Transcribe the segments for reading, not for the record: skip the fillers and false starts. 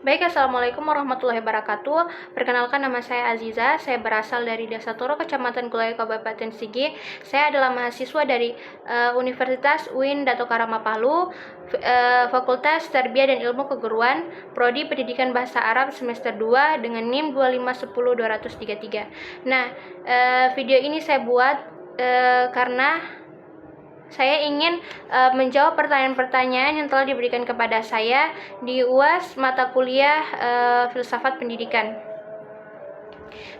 Baik, Assalamualaikum warahmatullahi wabarakatuh. Perkenalkan, nama saya Aziza. Saya berasal dari Desa Toro, Kecamatan Gulai, Kabupaten Sigi. Saya adalah mahasiswa dari Universitas UIN Dato Karama Palu, Fakultas Tarbiyah dan Ilmu Keguruan, Prodi Pendidikan Bahasa Arab semester 2 dengan NIM 2510233. Nah, video ini saya buat karena saya ingin menjawab pertanyaan-pertanyaan yang telah diberikan kepada saya di UAS mata kuliah Filsafat Pendidikan.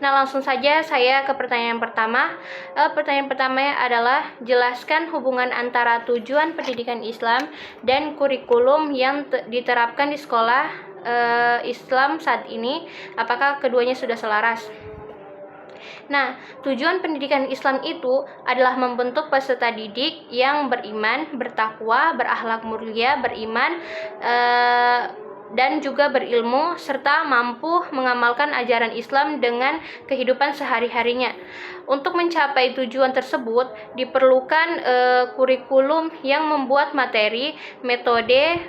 Nah, langsung saja saya ke pertanyaan pertama. Pertanyaan pertama adalah, jelaskan hubungan antara tujuan pendidikan Islam dan kurikulum yang diterapkan di sekolah Islam saat ini. Apakah keduanya sudah selaras? Nah, tujuan pendidikan Islam itu adalah membentuk peserta didik yang beriman, bertakwa, berakhlak mulia, beriman, dan juga berilmu, serta mampu mengamalkan ajaran Islam dengan kehidupan sehari-harinya. Untuk mencapai tujuan tersebut, diperlukan kurikulum yang membuat materi, metode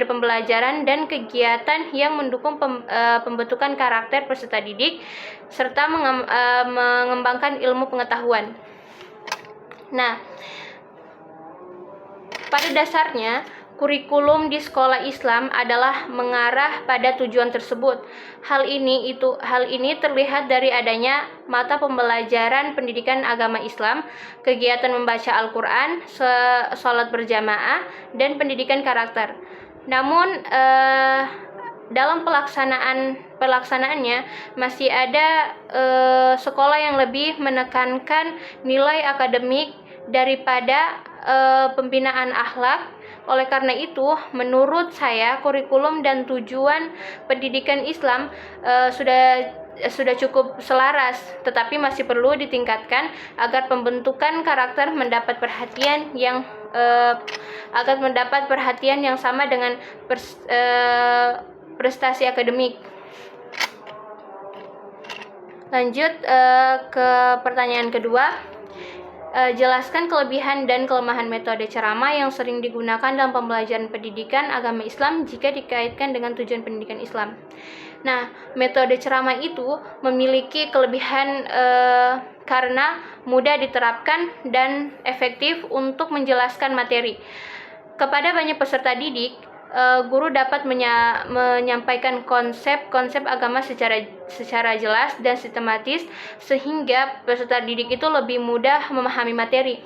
pembelajaran, dan kegiatan yang mendukung pembentukan karakter peserta didik, serta mengembangkan ilmu pengetahuan. Nah, pada dasarnya, kurikulum di sekolah Islam adalah mengarah pada tujuan tersebut. Hal ini terlihat dari adanya mata pembelajaran pendidikan agama Islam, kegiatan membaca Al-Quran, sholat berjamaah, dan pendidikan karakter. Namun, dalam pelaksanaannya masih ada sekolah yang lebih menekankan nilai akademik daripada pembinaan akhlak. Oleh karena itu, menurut saya kurikulum dan tujuan pendidikan Islam sudah cukup selaras, tetapi masih perlu ditingkatkan agar pembentukan karakter mendapat perhatian yang sama dengan prestasi akademik. Lanjut ke pertanyaan kedua. Jelaskan kelebihan dan kelemahan metode ceramah yang sering digunakan dalam pembelajaran pendidikan agama Islam jika dikaitkan dengan tujuan pendidikan Islam. Nah, metode ceramah itu memiliki kelebihan karena mudah diterapkan dan efektif untuk menjelaskan materi. Kepada banyak peserta didik, guru dapat menyampaikan konsep-konsep agama secara jelas dan sistematis, sehingga peserta didik itu lebih mudah memahami materi.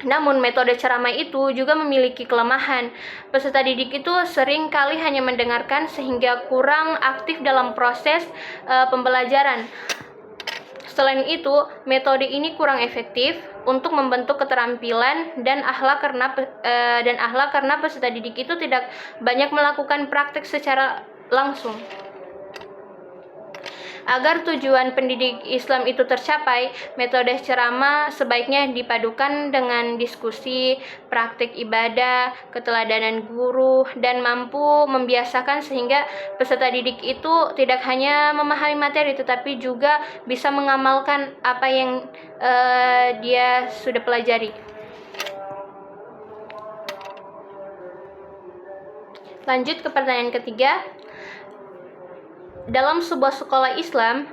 Namun, metode ceramah itu juga memiliki kelemahan. Peserta didik itu sering kali hanya mendengarkan sehingga kurang aktif dalam proses pembelajaran. Selain itu, metode ini kurang efektif untuk membentuk keterampilan dan akhlak karena peserta didik itu tidak banyak melakukan praktek secara langsung. Agar tujuan pendidik Islam itu tercapai, metode ceramah sebaiknya dipadukan dengan diskusi, praktik ibadah, keteladanan guru, dan mampu membiasakan sehingga peserta didik itu tidak hanya memahami materi tetapi juga bisa mengamalkan apa yang dia sudah pelajari. Lanjut ke pertanyaan ketiga. Dalam sebuah sekolah Islam,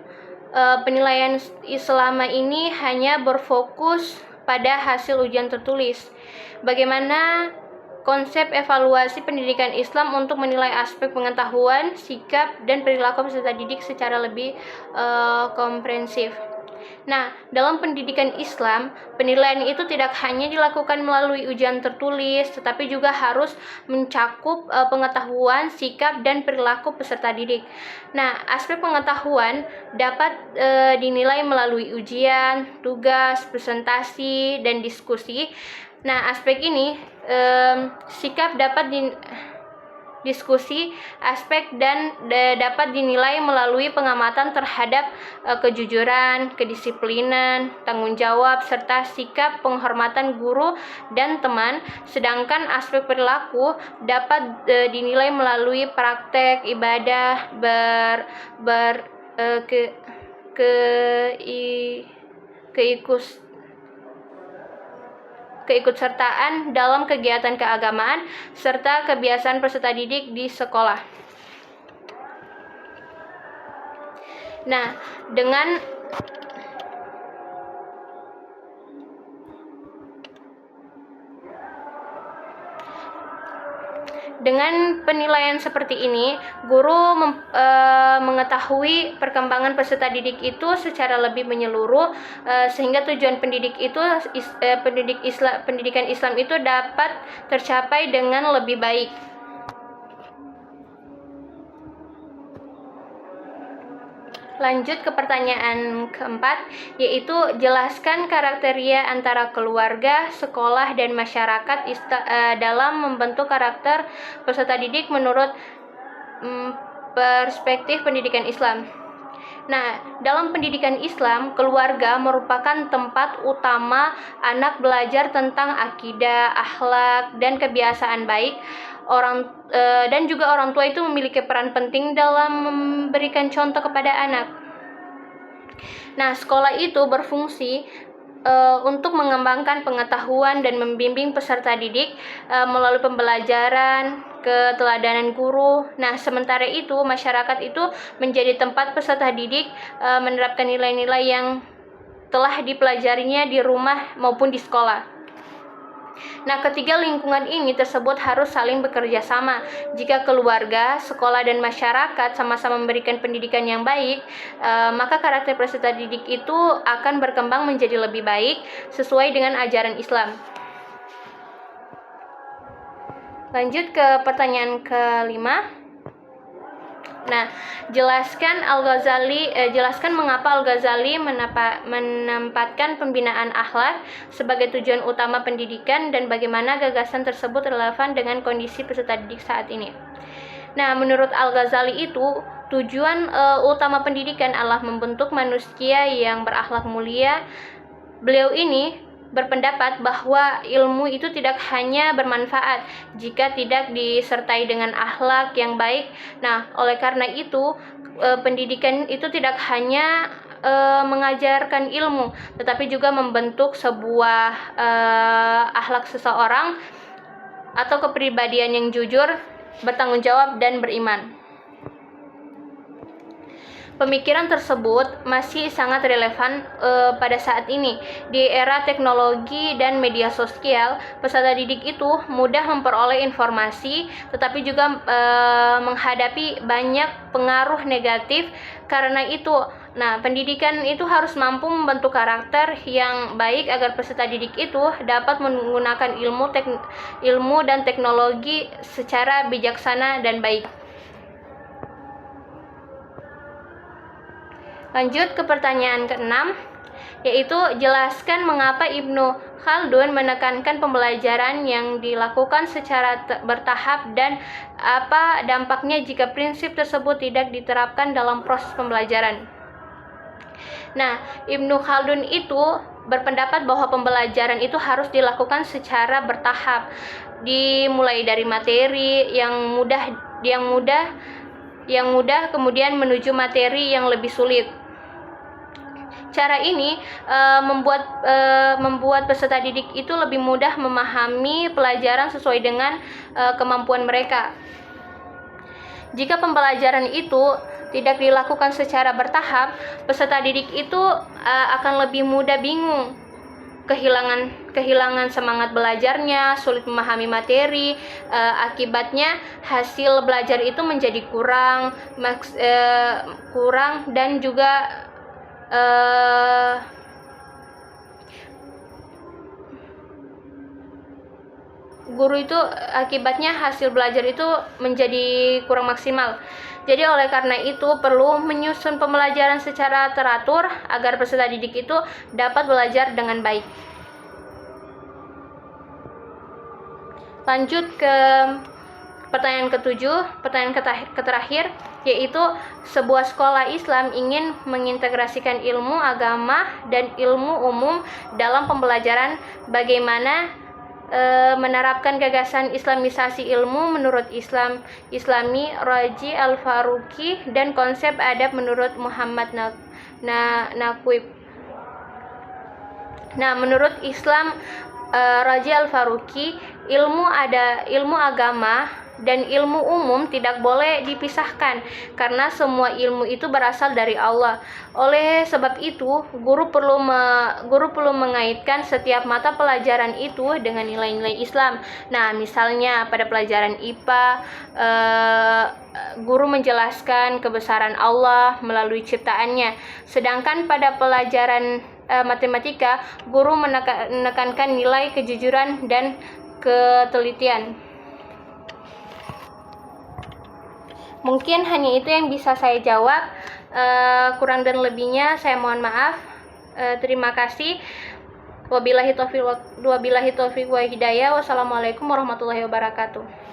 penilaian selama ini hanya berfokus pada hasil ujian tertulis. Bagaimana konsep evaluasi pendidikan Islam untuk menilai aspek pengetahuan, sikap, dan perilaku peserta didik secara lebih komprehensif? Nah, dalam pendidikan Islam, penilaian itu tidak hanya dilakukan melalui ujian tertulis, tetapi juga harus mencakup pengetahuan, sikap, dan perilaku peserta didik. Nah, aspek pengetahuan dapat dinilai melalui ujian, tugas, presentasi, dan diskusi. Nah, aspek ini, sikap dapat diskusi, aspek dan dapat dinilai melalui pengamatan terhadap kejujuran, kedisiplinan, tanggung jawab, serta sikap penghormatan guru dan teman. Sedangkan aspek perilaku dapat dinilai melalui praktek ibadah, keikutsertaan dalam kegiatan keagamaan, serta kebiasaan peserta didik di sekolah. Nah, dengan penilaian seperti ini, guru mengetahui perkembangan peserta didik itu secara lebih menyeluruh, sehingga tujuan pendidikan Islam itu dapat tercapai dengan lebih baik. Lanjut ke pertanyaan keempat, yaitu jelaskan kriteria antara keluarga, sekolah, dan masyarakat dalam membentuk karakter peserta didik menurut perspektif pendidikan Islam. Nah, dalam pendidikan Islam, keluarga merupakan tempat utama anak belajar tentang akidah, akhlak, dan kebiasaan baik. Dan juga orang tua itu memiliki peran penting dalam memberikan contoh kepada anak. Nah, sekolah itu berfungsi untuk mengembangkan pengetahuan dan membimbing peserta didik melalui pembelajaran, keteladanan guru. Nah, sementara itu masyarakat itu menjadi tempat peserta didik menerapkan nilai-nilai yang telah dipelajarinya di rumah maupun di sekolah. Nah, ketiga lingkungan ini tersebut harus saling bekerja sama. Jika keluarga, sekolah, dan masyarakat sama-sama memberikan pendidikan yang baik, maka karakter peserta didik itu akan berkembang menjadi lebih baik sesuai dengan ajaran Islam. Lanjut ke pertanyaan kelima. Nah, jelaskan mengapa Al-Ghazali menempatkan pembinaan akhlak sebagai tujuan utama pendidikan dan bagaimana gagasan tersebut relevan dengan kondisi peserta didik saat ini. Nah, menurut Al-Ghazali itu tujuan utama pendidikan adalah membentuk manusia yang berakhlak mulia. Beliau ini berpendapat bahwa ilmu itu tidak hanya bermanfaat jika tidak disertai dengan akhlak yang baik. Nah, oleh karena itu, pendidikan itu tidak hanya mengajarkan ilmu, tetapi juga membentuk sebuah akhlak seseorang atau kepribadian yang jujur, bertanggung jawab, dan beriman. Pemikiran tersebut masih sangat relevan pada saat ini. Di era teknologi dan media sosial, peserta didik itu mudah memperoleh informasi, tetapi juga menghadapi banyak pengaruh negatif. Karena itu, pendidikan itu harus mampu membentuk karakter yang baik agar peserta didik itu dapat menggunakan ilmu dan teknologi secara bijaksana dan baik. Lanjut ke pertanyaan ke-6, yaitu jelaskan mengapa Ibnu Khaldun menekankan pembelajaran yang dilakukan secara bertahap dan apa dampaknya jika prinsip tersebut tidak diterapkan dalam proses pembelajaran. Nah, Ibnu Khaldun itu berpendapat bahwa pembelajaran itu harus dilakukan secara bertahap, dimulai dari materi yang mudah kemudian menuju materi yang lebih sulit. Cara ini membuat peserta didik itu lebih mudah memahami pelajaran sesuai dengan kemampuan mereka. Jika pembelajaran itu tidak dilakukan secara bertahap, peserta didik itu akan lebih mudah bingung, kehilangan semangat belajarnya, sulit memahami materi. Akibatnya hasil belajar itu menjadi kurang dan juga guru itu akibatnya hasil belajar itu menjadi kurang maksimal. Jadi oleh karena itu perlu menyusun pembelajaran secara teratur agar peserta didik itu dapat belajar dengan baik. Lanjut ke pertanyaan ke-7, pertanyaan terakhir, yaitu sebuah sekolah Islam ingin mengintegrasikan ilmu agama dan ilmu umum dalam pembelajaran. Bagaimana menerapkan gagasan islamisasi ilmu menurut Islami Raji Al-Faruqi dan konsep adab menurut Muhammad Naqib. Nah, menurut Islam Raji Al-Faruqi, ilmu agama dan ilmu umum tidak boleh dipisahkan karena semua ilmu itu berasal dari Allah. Oleh sebab itu, guru perlu mengaitkan setiap mata pelajaran itu dengan nilai-nilai Islam. Nah, misalnya pada pelajaran IPA, guru menjelaskan kebesaran Allah melalui ciptaannya. Sedangkan pada pelajaran matematika, guru menekankan nilai kejujuran dan ketelitian. Mungkin hanya itu yang bisa saya jawab. Kurang dan lebihnya saya mohon maaf. Terima kasih. Wabillahi taufiq wa hidayah. Wassalamualaikum warahmatullahi wabarakatuh.